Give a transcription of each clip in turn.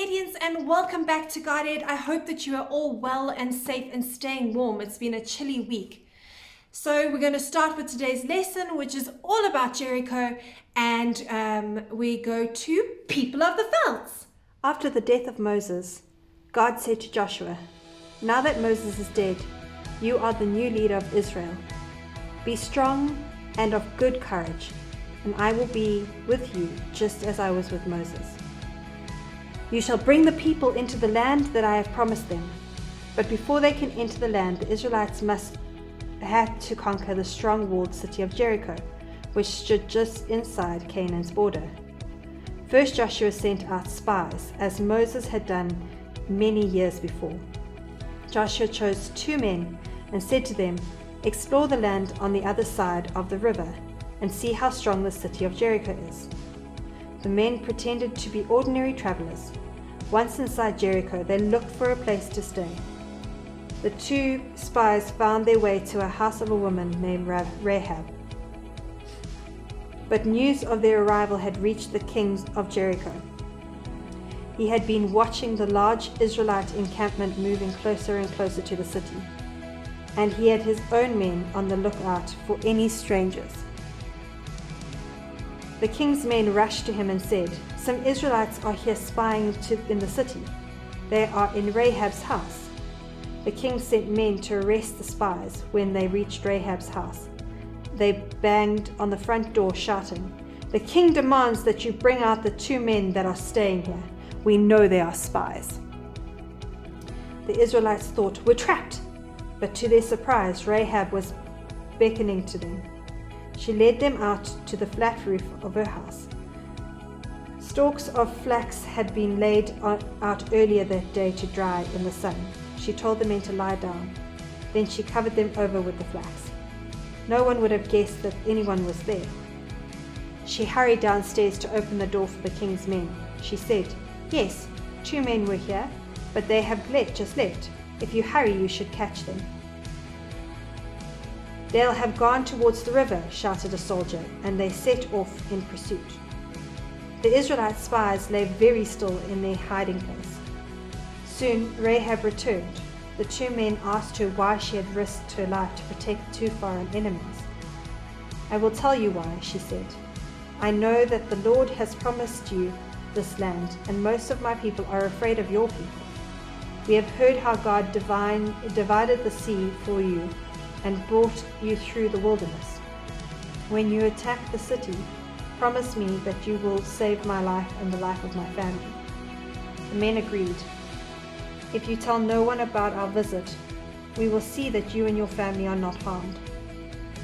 Godedians, and welcome back to GodEd. I hope that you are all well and safe and staying warm. It's been a chilly week. So we're going to start with today's lesson, which is all about Jericho, and we go to People of the Velds. After the death of Moses, God said to Joshua, "Now that Moses is dead, you are the new leader of Israel. Be strong and of good courage, and I will be with you just as I was with Moses. You shall bring the people into the land that I have promised them. But before they can enter the land, the Israelites had to conquer the strong-walled city of Jericho, which stood just inside Canaan's border. First Joshua sent out spies, as Moses had done many years before. Joshua chose 2 men and said to them, 'Explore the land on the other side of the river and see how strong the city of Jericho is.' The men pretended to be ordinary travelers. Once inside Jericho, they looked for a place to stay. The 2 spies found their way to a house of a woman named Rahab. But news of their arrival had reached the king of Jericho. He had been watching the large Israelite encampment moving closer and closer to the city, and he had his own men on the lookout for any strangers. The king's men rushed to him and said, 'Some Israelites are here spying in the city. They are in Rahab's house.' The king sent men to arrest the spies. When they reached Rahab's house, they banged on the front door, shouting, 'The king demands that you bring out the 2 men that are staying here. We know they are spies.' The Israelites thought, 'We're trapped.' But to their surprise, Rahab was beckoning to them. She led them out to the flat roof of her house. Stalks of flax had been laid out earlier that day to dry in the sun. She told the men to lie down. Then she covered them over with the flax. No one would have guessed that anyone was there. She hurried downstairs to open the door for the king's men. She said, 'Yes, 2 men were here, but they have just left. If you hurry, you should catch them.' 'They'll have gone towards the river,' shouted a soldier, and they set off in pursuit. The Israelite spies lay very still in their hiding place. Soon Rahab returned. The 2 men asked her why she had risked her life to protect 2 foreign enemies. 'I will tell you why,' she said. 'I know that the Lord has promised you this land, and most of my people are afraid of your people. We have heard how God divided the sea for you and brought you through the wilderness. When you attack the city, promise me that you will save my life and the life of my family.' The men agreed. 'If you tell no one about our visit, we will see that you and your family are not harmed.'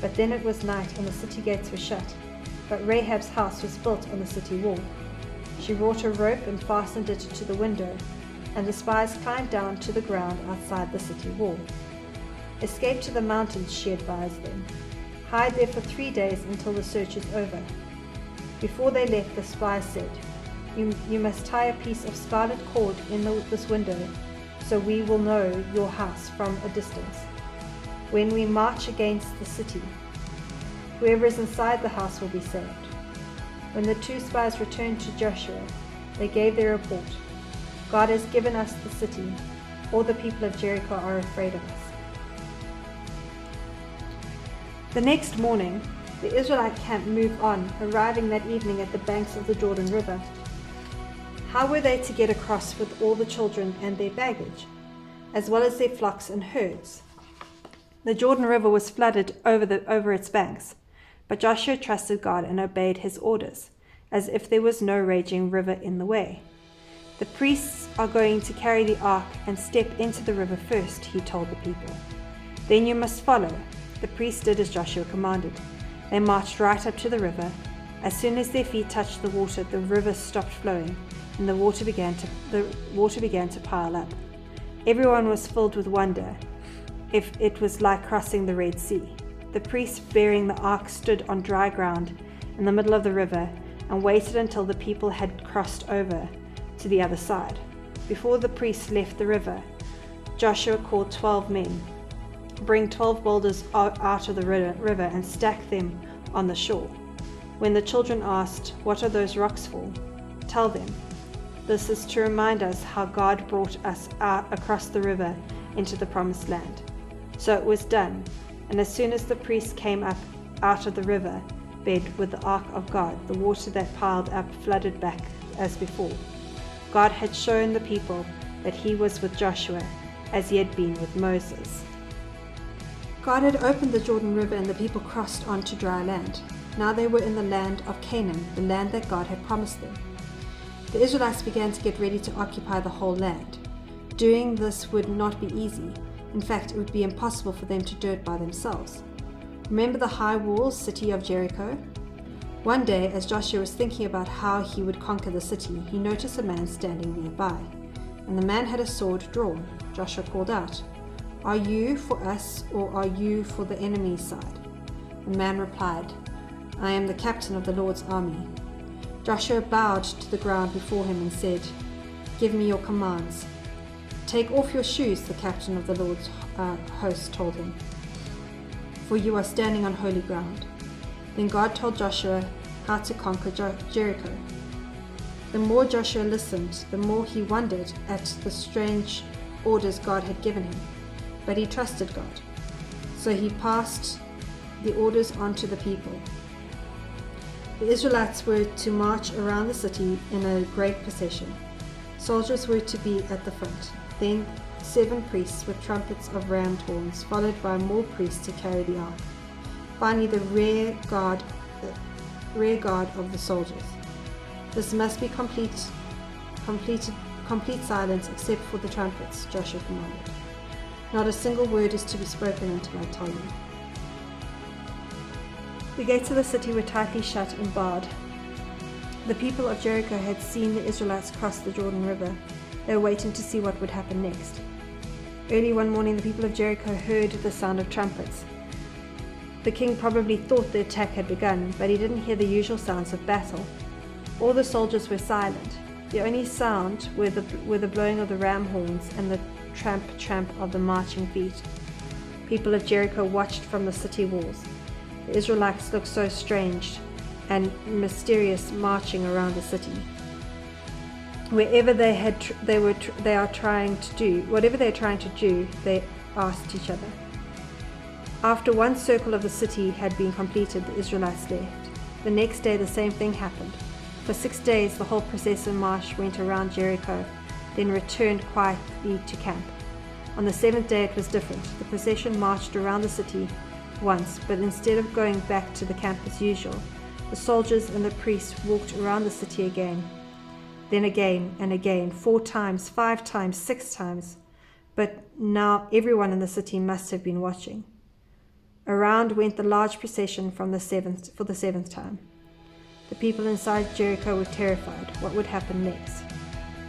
But then it was night and the city gates were shut, but Rahab's house was built on the city wall. She brought a rope and fastened it to the window, and the spies climbed down to the ground outside the city wall. 'Escape to the mountains,' she advised them. 'Hide there for 3 days until the search is over.' Before they left, the spies said, You must tie a piece of scarlet cord in this window, so we will know your house from a distance. When we march against the city, whoever is inside the house will be saved.' When the 2 spies returned to Joshua, they gave their report. 'God has given us the city. All the people of Jericho are afraid of us.' The next morning, the Israelite camp moved on, arriving that evening at the banks of the Jordan River. How were they to get across with all the children and their baggage, as well as their flocks and herds? The Jordan River was flooded over its banks, but Joshua trusted God and obeyed his orders, as if there was no raging river in the way. 'The priests are going to carry the ark and step into the river first,' he told the people. 'Then you must follow.' The priests did as Joshua commanded. They marched right up to the river. As soon as their feet touched the water, the river stopped flowing, and the water began to pile up. Everyone was filled with wonder. If it was like crossing the Red Sea. The priests bearing the ark stood on dry ground in the middle of the river and waited until the people had crossed over to the other side. Before the priests left the river, Joshua called 12 men. 'Bring 12 boulders out of the river and stack them on the shore.' When the children asked, 'What are those rocks for?' 'Tell them, This is to remind us how God brought us out across the river into the promised land. So it was done, and as soon as the priests came up out of the river bed with the ark of God, the water that piled up flooded back as before. God had shown the people that he was with Joshua as he had been with Moses. God had opened the Jordan River and the people crossed onto dry land. Now they were in the land of Canaan, the land that God had promised them. The Israelites began to get ready to occupy the whole land. Doing this would not be easy. In fact, it would be impossible for them to do it by themselves. Remember the high walls, city of Jericho? One day, as Joshua was thinking about how he would conquer the city, he noticed a man standing nearby. And the man had a sword drawn. Joshua called out, "Are you for us, or are you for the enemy's side?" The man replied, "I am the captain of the Lord's army." Joshua bowed to the ground before him and said, "Give me your commands." "Take off your shoes," the captain of the Lord's host told him, "for you are standing on holy ground." Then God told Joshua how to conquer Jericho. The more Joshua listened, the more he wondered at the strange orders God had given him. But he trusted God. So he passed the orders on to the people. The Israelites were to march around the city in a great procession. Soldiers were to be at the front. Then 7 priests with trumpets of ram's horns, followed by more priests to carry the ark. Finally, the rear guard of the soldiers. This must be complete silence except for the trumpets, Joshua commanded. Not a single word is to be spoken until I tell you. The gates of the city were tightly shut and barred. The people of Jericho had seen the Israelites cross the Jordan River. They were waiting to see what would happen next. Early one morning, the people of Jericho heard the sound of trumpets. The king probably thought the attack had begun, but he didn't hear the usual sounds of battle. All the soldiers were silent. The only sound were the blowing of the ram horns and the tramp of the marching feet. People of Jericho watched from the city walls. The Israelites looked so strange and mysterious marching around the city. Whatever they're trying to do, they asked each other. After one circle of the city had been completed, the Israelites left. The next day, the same thing happened. For 6 days, the whole procession march went around Jericho, then returned quietly to camp. On the 7th day, it was different. The procession marched around the city once, but instead of going back to the camp as usual, the soldiers and the priests walked around the city again. Then again and again, 4 times, 5 times, 6 times. But now everyone in the city must have been watching. Around went the large procession for the 7th time. The people inside Jericho were terrified. What would happen next?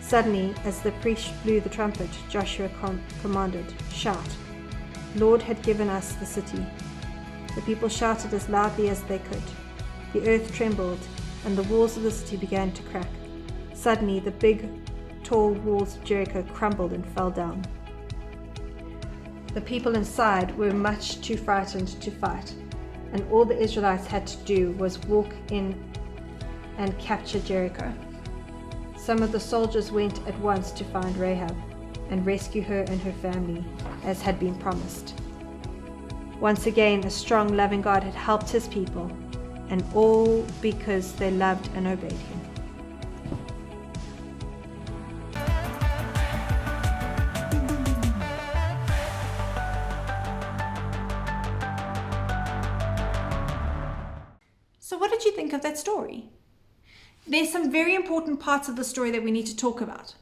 Suddenly, as the priest blew the trumpet, Joshua commanded, "Shout." Lord had given us the city. The people shouted as loudly as they could. The earth trembled, and the walls of the city began to crack. Suddenly, the big, tall walls of Jericho crumbled and fell down. The people inside were much too frightened to fight, and all the Israelites had to do was walk in and capture Jericho. Some of the soldiers went at once to find Rahab and rescue her and her family, as had been promised. Once again, a strong, loving God had helped his people, and all because they loved and obeyed him. So what did you think of that story? There's some very important parts of the story that we need to talk about.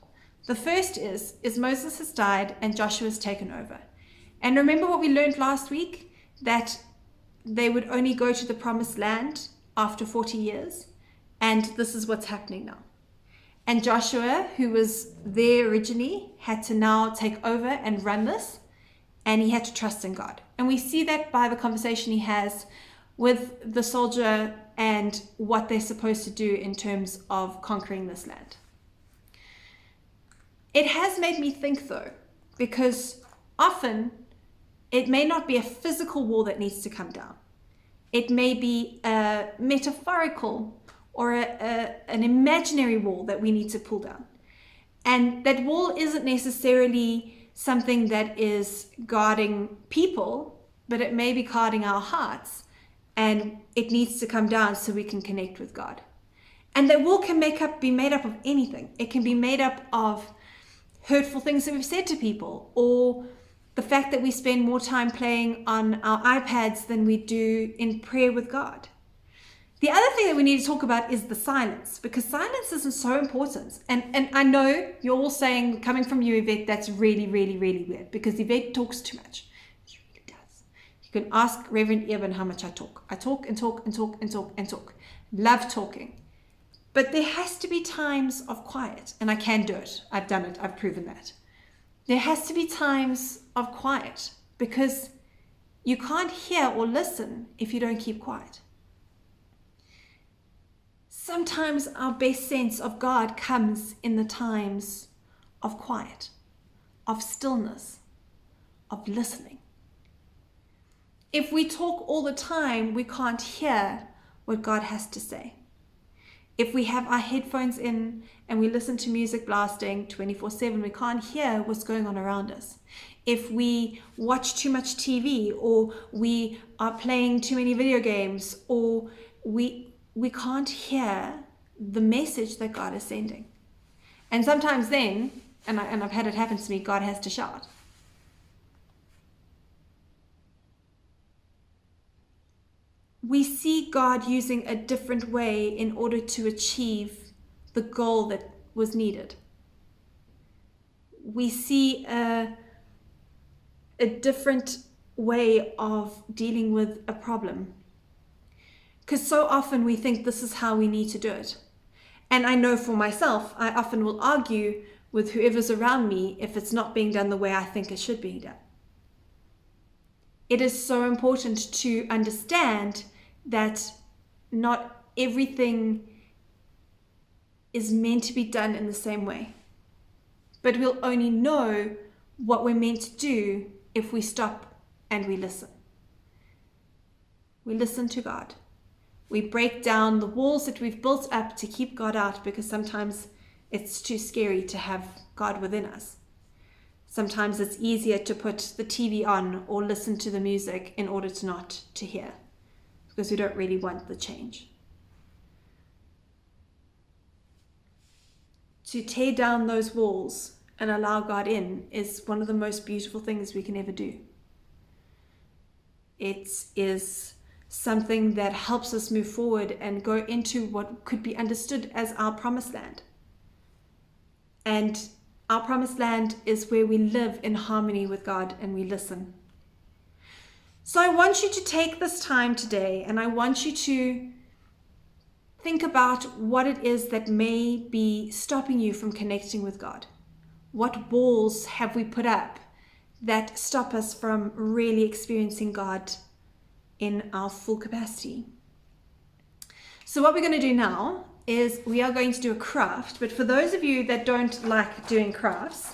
The first is Moses has died and Joshua's taken over. And remember what we learned last week? That they would only go to the promised land after 40 years. And this is what's happening now. And Joshua, who was there originally, had to now take over and run this. And he had to trust in God. And we see that by the conversation he has with the soldier and what they're supposed to do in terms of conquering this land. It has made me think though, because often it may not be a physical wall that needs to come down. It may be a metaphorical or an imaginary wall that we need to pull down. And that wall isn't necessarily something that is guarding people, but it may be guarding our hearts, and it needs to come down so we can connect with God. And that wall can be made up of anything. It can be made up of hurtful things that we've said to people, or the fact that we spend more time playing on our iPads than we do in prayer with God. The other thing that we need to talk about is the silence, because silence isn't so important. And I know you're all saying, coming from you, Yvette, that's really, really, really weird, because Yvette talks too much. She really does. You can ask Reverend Eben how much I talk. I talk and talk and talk and talk and talk. Love talking. But there has to be times of quiet, and I can do it. I've done it. I've proven that. There has to be times of quiet, because you can't hear or listen if you don't keep quiet. Sometimes our best sense of God comes in the times of quiet, of stillness, of listening. If we talk all the time, we can't hear what God has to say. If we have our headphones in and we listen to music blasting 24/7, we can't hear what's going on around us. If we watch too much TV, or we are playing too many video games, or we can't hear the message that God is sending. And sometimes then, and I've had it happen to me, God has to shout. We see God using a different way in order to achieve the goal that was needed. We see a different way of dealing with a problem. Because so often we think this is how we need to do it. And I know for myself, I often will argue with whoever's around me if it's not being done the way I think it should be done. It is so important to understand that not everything is meant to be done in the same way. But we'll only know what we're meant to do if we stop and we listen. We listen to God. We break down the walls that we've built up to keep God out, because sometimes it's too scary to have God within us. Sometimes it's easier to put the TV on or listen to the music in order to not to hear, because we don't really want the change. To tear down those walls and allow God in is one of the most beautiful things we can ever do. It is something that helps us move forward and go into what could be understood as our promised land. And our promised land is where we live in harmony with God and we listen. So I want you to take this time today, and I want you to think about what it is that may be stopping you from connecting with God. What walls have we put up that stop us from really experiencing God in our full capacity? So what we're going to do now is we are going to do a craft. But for those of you that don't like doing crafts,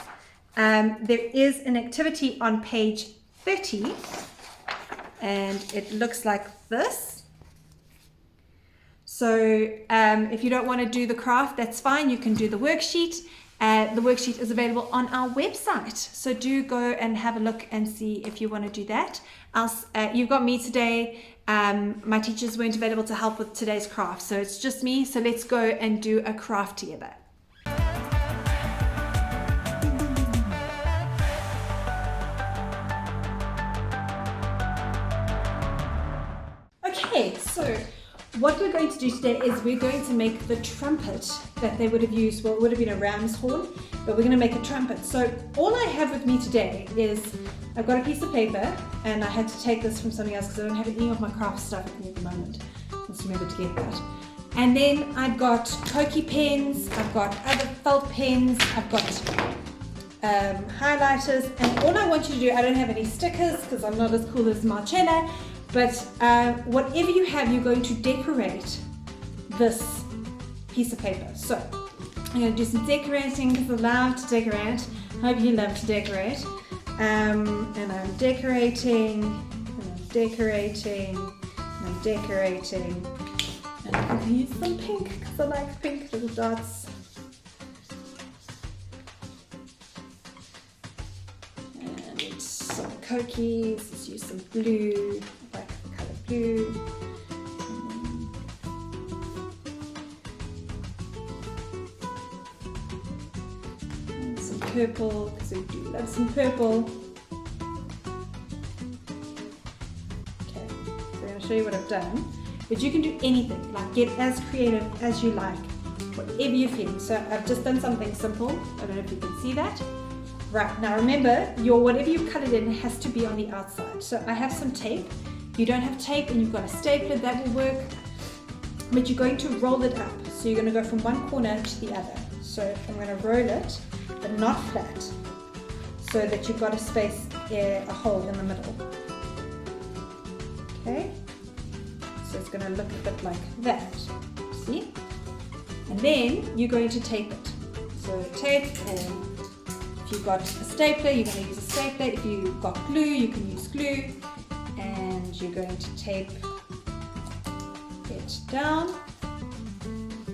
there is an activity on page 30, and it looks like this. So if you don't want to do the craft, that's fine. You can do the worksheet. The worksheet is available on our website. So do go and have a look and see if you want to do that. Else, you've got me today. My teachers weren't available to help with today's craft, so it's just me. So let's go and do a craft together. Okay, so what we're going to do today is we're going to make the trumpet that they would have used. Well, it would have been a ram's horn, but we're going to make a trumpet. So all I have with me today is I've got a piece of paper, and I had to take this from something else because I don't have any of my craft stuff with me at the moment. Let's remember to get that. And then I've got Koki pens, I've got other felt pens, I've got highlighters, and all I want you to do, I don't have any stickers because I'm not as cool as Marcella, but whatever you have, you're going to decorate this piece of paper. So I'm going to do some decorating because I love to decorate. Hope you love to decorate. And I'm decorating, and I'm decorating, and I'm decorating. And I'm going to use some pink because I like pink little dots. cookies. Let's use some blue, like the color blue. And some purple, because we do love some purple. Okay, so I'm going to show you what I've done. But you can do anything, like get as creative as you like, whatever you're feeling. So I've just done something simple. I don't know if you can see that. Right, now remember, your whatever you colored in has to be on the outside. So I have some tape. If you don't have tape and you've got a stapler, that will work. But you're going to roll it up. So you're going to go from one corner to the other. So I'm going to roll it, but not flat, so that you've got a space, a hole in the middle. Okay? So it's going to look a bit like that. See? And then you're going to tape it. So tape, or if you've got a stapler, you're going to use a stapler. If you've got glue, you can use glue. And you're going to tape it down.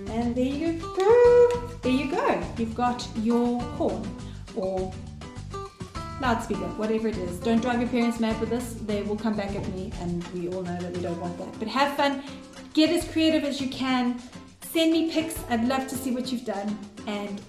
And there you go. There you go. You've got your horn or loudspeaker, whatever it is. Don't drive your parents mad with this. They will come back at me, and we all know that we don't want that. But have fun. Get as creative as you can. Send me pics. I'd love to see what you've done. And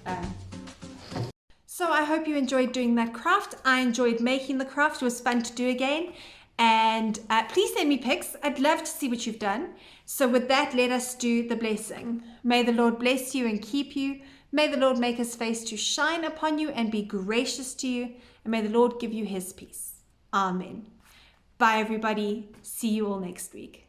so I hope you enjoyed doing that craft. I enjoyed making the craft. It was fun to do again. And please send me pics. I'd love to see what you've done. So with that, let us do the blessing. May the Lord bless you and keep you. May the Lord make his face to shine upon you and be gracious to you. And may the Lord give you his peace. Amen. Bye, everybody. See you all next week.